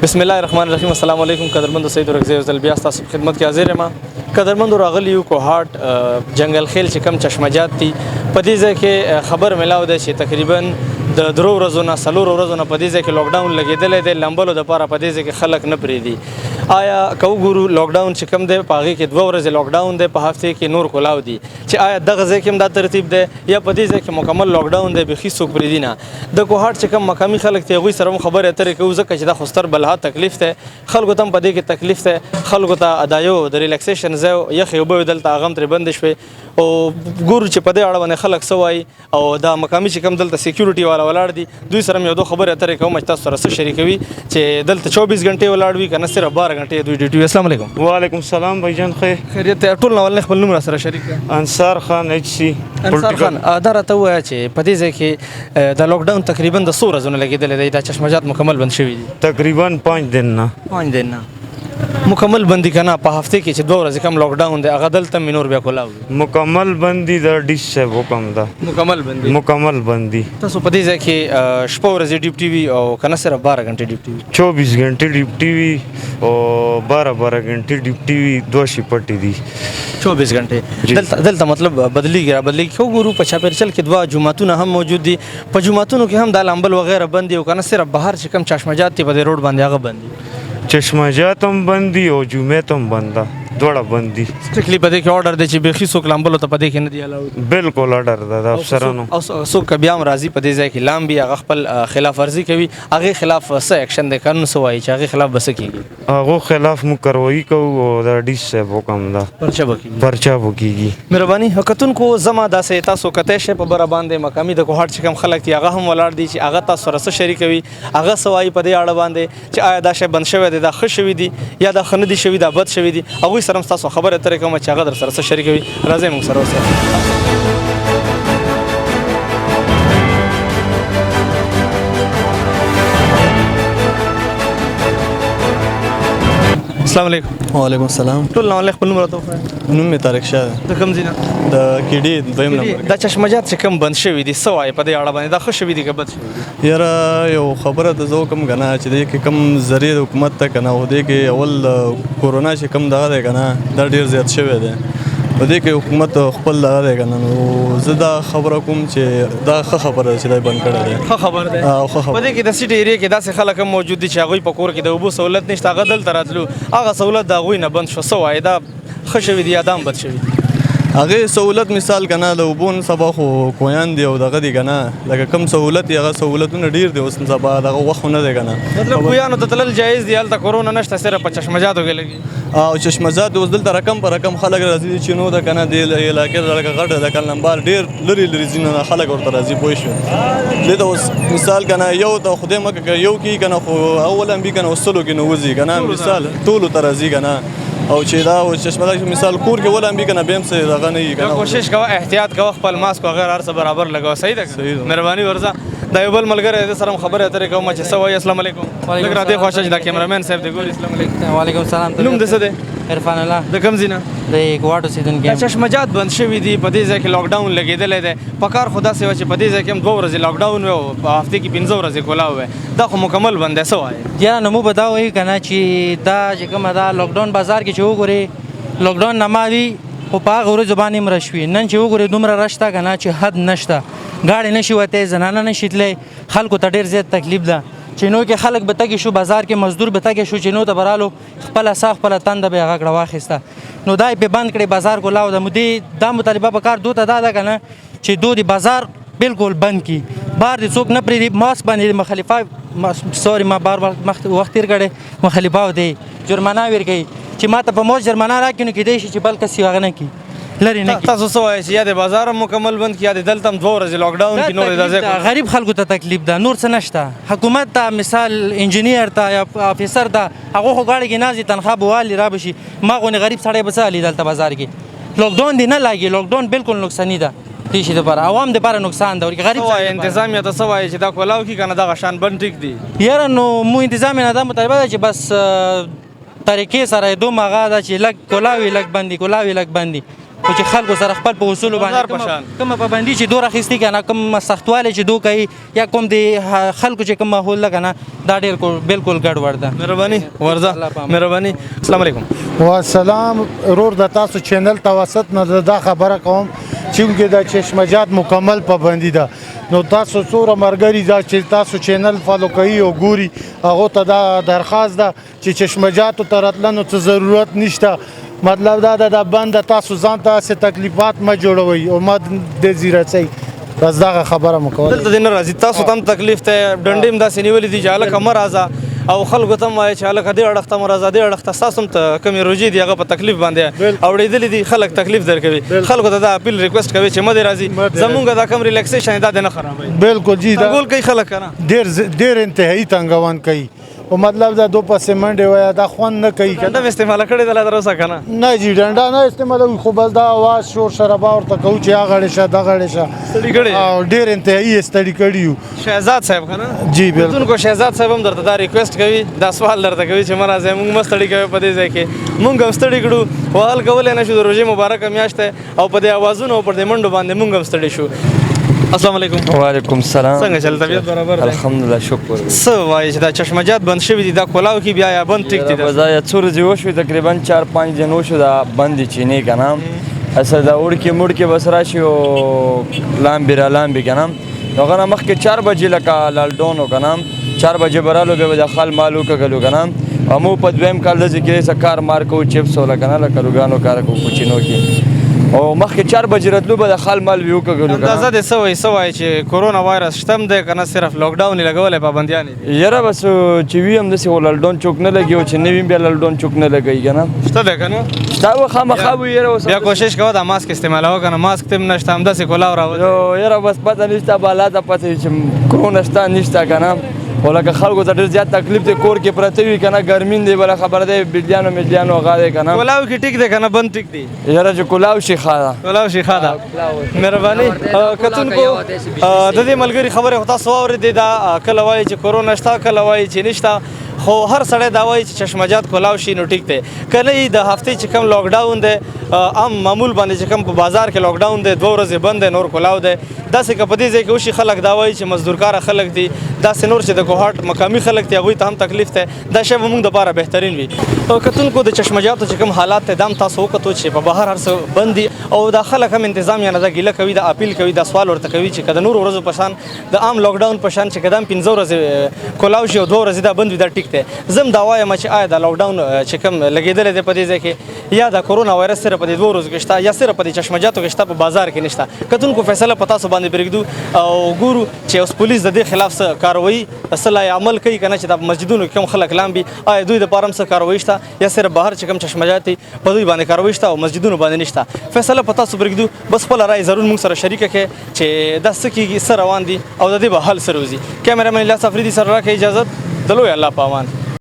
بسم الله الرحمن الرحیم. السلام علیکم قدرمندو سید ورکزی او ځل بیا ستاسو په خدمت کې حاضر یم. قدرمندو راغلی یو کوهاټ جنگل خیل چې کم چشمجات دي په دې ځای کې خبر ملاو ده چې تقریبا د درو ورځو نه څلورو ورځو نه په دې ځای کې لاکډاون لګېدلی دی. لمبلو دپاره په دې ځای کې خلک نه پرېږدي. آیا که وګورو لاکډاون چې کم دی په هغې کې 2 ورځې لاکډاون دی، په هفتې کې نور کلاو دي چې آیا دغه ځای کې هم دا ترتیب دی یا په دې ځای کې مکمل لاکډاون دی بیخي څوک پرېږدي نه. د کوهاټ چې کم مقامي خلک دي هغوی سره هم خبرې اترې کوو ځکه چې دا خو ستر بلها تکلیف دی، خلکو ته هم په دې کې تکلیف دی. خلکو ته دا یو د ریلیکسیشن ځای یخې اوبه وې دلته هغه هم ترې بندې شوې او ګورو چې په دې اړه باندې خلک څه وایي او دا مقامي چې کوم دلته سیکیورټي والا ولاړ دي دوی سره هم یو 2 خبرې اترې کوم چې تاسو سره څه شریکوي چې دلته 24 غنټې ولاړ وي که نه صرف 12 غنټې دوی ډیوټي وي. السلام علیکم. وعلیکم السلام بھائی خیریت دی؟ ټول نه اول خپل نوم را سره شریک کړه. انصار خان ایچ سی. انصار خان دا راته ووایه چې په دې ځای کې د لاکډاون تقریبا د څو ورځو نه لګېدلی دی؟ دا چشمجات مکمل بند شوي دي؟ تقریبا 5 دن نه. 5 دن نه مکمل بندي که نه په هفته کې چې 2 ورځې کم لاکډاون دی هغه دلته مې نور بیا کلاو وي؟ مکمل بندي د ډیش صاحب حکم ده. مکمل بندي؟ مکمل بندي. تاسو په دې ځای کې شپه ورځې ډیوټي وي او که نه صرف 12 غنټې ډیوټي وي؟ 24 غنټې ډیوټي وي او 12 غنټې ډیوټي وي. 2 شپټې دي 24 غنټې. دلته مطلب بدلیږي را بدلیږي. که وګورو په چاپېرچل کې 2 جوماتونه هم موجود دي. په جوماتونو کې هم دا لامبل وغیره بند دي او که نه صرف بهر چې کوم چشمجات دي په دې روډ باندې هغه بند دي؟ چشمجات هم بند دي او جمعیت هم بند ده. دوړه بند دي. سټریکټلی په دې کې آرډر دی چې بیخي څوک لامبلو ته په دې کې نه دی الاؤډ؟ بالکل آرډر ده د افسرانو. او څوک که بیا هم راځي په دې ځای کې لامبي هغه خپل خلاف ورزي کوي هغې خلاف څه ایکشن دی؟ قانون څه وایي چې هغې خلاف به څه کېږي؟ هغو خلاف موږ کاروایي کوو او د ډیش صاحب حکم ده پرچه به کېږي. پرچه به کېږي. مهرباني کتونکو زما داسې تاسو کتی شئ په بره باندې مقامي د کوهاټ چې کوم خلک دي هغه هم ولاړ دي چې هغه تاسو سره څه شریکوي هغه څه وایي په دې اړه باندې چې آیا دا شی بند شوی دی، دا ښه شوي دي یا دا ښه نه دي شوي، دا بد شوي دي. هغوی سره هم ستاسو خبرې اترې کوم چې هغه در سره څه شریکوي. راځئ موږ سره اوسئ. السلام علیکم. وعلیکم السلام. ټول نه اول خپل نوم راته وښایه. نوم مې طارق شاه دی. د کوم ځای نه؟ د کیډي 2 نمبر. دا چشمجات چې کوم بند شوي دي څه وایي په دې اړه باندې؟ دا ښه شوي دي که بد شوي دي؟ یاره یو خبره ته زه وکړم که نه چې دې کې کوم ذریعې د حکومت ته که نه او دې کې اول کورونا چې کوم دغه دی که نه دا ډېر زیات شوی دی په دې کې حکومت خپل دغه دی که نه نو زه دا خبره کوم چې دا ښه خبره ده چې دا بند کړی دی. ښه خبر دی. ښه خبره. په دې کې د سیټ ایریا کې داسې خلک هم موجود دي چې هغوی په کور کې د اوبو سهولت نشته هغه دلته راتلو هغه سهولت د هغوی نه بند شو. څه وایي دا ښه شوي دي یا دا هم بد شوي دي؟ هغې سهولت مثال که نه د اوبو نن سبا خو کویان دي او دغه دي که نه لکه کوم سهولت دي هغه سهولتونه ډېر دي اوس نن سبا دغه وخت خو نه دی که نه. مطلب کویانو ته تلل جایز دي هلته کورونا نشته صرف په چشمجاتو کې لګي او چشمزاد اوس دلته رقم په رقم خلک راځي چې نو د کنه د علاقې لکه غټه د کلنبار ډېر لري ځینونه خلک ورته راځي پوه شو. دلته اوس مثال کنه یو د خدای مکه یو کې کنه خو اولا بي کنه وسلو کې نو وځي کنه مثال ټولو ته راځي کنه او چې دا او چشمزاد مثال کور کې ولا بي کنه بهم څه دغه نه کنه. کوشش کوه احتیاط کوه خپل ماسک وغیرہ هر څه برابر لګاو. صحیح ده؟ مهرباني ورځه. دا یو بل ملګری د سره خبرې اترې کوم چې څه وایي. السلام علیکم. لږ را دې خواشه چې دا کیمرامین صاحب دی ګوري. السلام علیکم. وعلیکم السلام. نوم دې څه دی؟ عرفان الله. د کوم ځای نه؟ د کوهاټ اوسېدونکی یم. چشمجات بند شوي دي په دې ځای کې لاکډاون لګېدلی دی. په کار خو داسې وه چې په دې ځای کې هم 2 ورځې لاکډاون وی او په هفتې کې 15 ورځې کلاو وی. دا خو مکمل بند دی. څه وایي؟ یاره نو موږ به دا وایو که نه چې دا چې کومه دا لاکډاون بازار کې چې وګورې لاکډاون نه ما وي خو په هغه ورځو باندې هم رش وي. نن چې وګورې دومره رش ته که نه چې حد نشته. ګاډي نشي وتی، زنانه نشي تللی، خلکو ته ډېر زیات تکلیف ده. چینو کې خلک به تږي شو، بازار کې مزدور به تږي شو، چینو ته به رالو خپله ساه خپله تنده به یې هغه کړه واخیسته. نو دا یې پې بند کړې بازار کلاو ده. مودې دا مطالبه په کار دو ته دا ده که نه چې دو د بازار بالکل بند کړي. بار دې څوک نه پرېږدي. ماسک باندې مخالفه سوري ما بار وخت تېر کړی مخالفه دی جرمانه ورکوي چې ما ته په موج جرمانه راکړي نو کېدای شي چې بل کس یې هغه نه کړي لري نه. تاسو څه وایئ چې یا د بازار هم مکمل بند کړي یا د دلته هم 2 ورځې لاکډاون کړي نور د ځای غریب خلکو ته تکلیف ده نور څه نشته. حکومت ته مثال انجینیر ته یا افیسر ته هغه خو غاړې کې ناځي تنخوا به والي را به شي. ما غونې غریب سړی به څه هلي دلته بازار کې لاکډاون دې نه لاګي. لاکډاون بالکل نقصاني ده دې شي دپاره عوام دپاره نقصان ده. غریب انتظامیه ته څه وایي چې دا کلاو کړي که نه دغه شان بند ټیک دي؟ یاره نو مو انتظامیه نه دا مطالبه ده چې بس طریقې سره دوم هغه ده چې لږ کلاوي لږ بندي کلاوي لږ بندي خو چې خلکو سره خپل په اصولو باندې کومه پابندي چې دور اخیستي که نه کوم سختوالی چې دو کوي یا کوم د خلکو چې کوم ماحول ده که نه دا ډېر بالکل ګډوډ ده. مهرباني ورځه مهرباني. السلام علیکم. والسلام. ورور د تاسو چینل توسط نه دا خبره کوم چې د چشمجات مکمل پابندي ده نو تاسو څومره ملګري دا چې تاسو چینل فالو کوي او ګوري هغو ته دا درخواست ده چې چشمجاتو ته راتلنو څه ضرورت نشته. مطلب دا ده د بنده تاسو ځان ته هسې تکلیفات مه جوړوئ او مه د زیرڅئ. بس دغه خبره مو کوله. دلته دې نه راځي تاسو ته هم تکلیف ته ډنډې هم داسې نیولې دي چې هلکه مه راځه او خلکو ته هم وایي چې هلکه دې اړخ ته مه راځه دې اړخ ته ستاسو هم کومې روژې دي هغه په تکلیف باندې اورېدلي دي خلک تکلیف درکوي خلکو ته دا اپیل ریکویسټ کوي چې مه دې راځي زمونږ دا کوم ریلیکسیشن دا دې نه خرابوي. بالکل جی دا تنګول کوي خلک که نه ډېر انتهایي تنګون کوي او مطلب دا دو پسې منډې وایه دا خوند نه کوي. ډنډه مې استعماله کړې ده لا تر اوسه که نه؟ نه جی ډنډه نه استعمالوي خو بس دا اواز شور شرابه ورته کوو چې هغه غړې شه دغه غړې شه ستړي کړی او ډېر انتهایي یې ستړي کړي یو. شهزاد صاحب که نه؟ جی بالکل. کتونکو شهزاد صاحب هم درته دا ریکویسټ کوي دا سوال درته کوي چې مه راځئ مونږ مه ستړي کوئ په دې ځای کې مونږ هم ستړي کړو وهل کولی نه شو د روژې مبارکه میاشت دی او په دې اوازونو او پر دې منډو باندې مونږ هم ستړي شو. السلام علیکم. وعلیکم السلام. څنګه چل طبیعت برابر دی؟ الحمدلله شکر. څه وایي چې دا چشمجات بند شوي دي دا کولاو کې بیا یا بند ټیک دي؟ دا یا څو ورځې وشوې تقریبا 4-5 دن وشو دا بند دي چینې که نه اصل دا وړکې مړکې بس راشي او لامبې را لامبې که نه نو هغه نه مخکې 4 بجې لکه لاکډاون و که نه 4 بجې به رالو بیا به د خال مال وکږلو که نه همو په دویم کال داسې کېدی څه کار مار کوو چپس وله که نه لکه لوګانو کار کوو کوچینو کې او مخکې 4 بجې راتلو به د خال مال وي وکږلو اندازه دې څه وایي چې کورونا وایرس شته هم دی که نه صرف لاکډاون یې لګولی پابندیانې دي؟ یاره بس چې وي هم داسې خو لاکډاون چوک نه لګي او چې نه وي بیا لاکډاون چوک نه لګوي که نه شته دی که نه؟ شته به خامخا به یاره بیا کوشش کوه دا ماسک استعمالوه که نه ماسک ته هم نشته همداسې کولاو راوځي. یاره بس پته نشته بالا ته پته چې کرونا شته نشته که نه خو لکه خلکو ته ډېر زیات تکلیف دی کور کې پرته وي که نه ګرمین دی بله خبره دی بجلیانو مجلیانو هغه دی که نه کولاو کې ټیک دی که نه بند ټیک دی؟ یاره چې کولاو شي ښه ده کولاو شي ښه ده. مهرباني. کتونکو د دې ملګري خبرې خو تاسو واورېدې دا کله وایي چې کورونا شته کله وایي چې نشته خو هر سړی دا وایي چې چشمجات کولاو شي نو ټیک دی کله یې د هفتې چې کوم لاکډاون دی عام معمول باندې چې کوم په بازار کې لاکډاون دی 2 ورځې بند دی نور کولاو دی داسې که په دې ځای کې وشي خلک دا وایي چې مزدورکاره خلک دي داسې نور چې د کوهاټ مقامي خلک دي هغوی ته هم تکلیف دی دا شی به موږ دپاره بهترین وي. کتونکو د چشمجاتو چې کوم حالات دی دا هم تاسو وکتو چې په بهر هر څه بند دي او دا خلک هم انتظامیه نه دا ګیله کوي دا اپیل کوي دا سوال ورته کوي چې که د نورو ورځو په شان د عام لاکډاون په شان چې که دا هم 15 ورځې کولاو شي او 2 ورځې دا بند وي دا ټیک دی. زه هم دا وایم چې آیا دا لاکډاون چې کوم لګېدلی دی په دې ځای کې یا د کورونا وایرس صرف په دې 2 ورځو کې شته یا صرف په دې چشمجاتو کې شته په بازار کې نشته. کتونکو فیصله په تاسو باندې پرېږدو او ګورو چې اوس پولیس د دې خلاف څه کاروایي څه لای عمل کوي که نه چې د مسجدونو کې کوم خلک لامبي آیا دوی دپاره هم څه کاروایي شته یا صرف بهر چې کوم چشمجات دي په دوی باندې کاروایي شته او مسجدونو باندې نشته. فیصله په تاسو پرېږدو بس خپله رایې ضرور موږ سره شریکه کړئ چې دا څه کېږي څه روان دي او د دې به حل څه روځي. کیمرامین الیاس افریدي سره راکړئ اجازت د لوی الله په امان.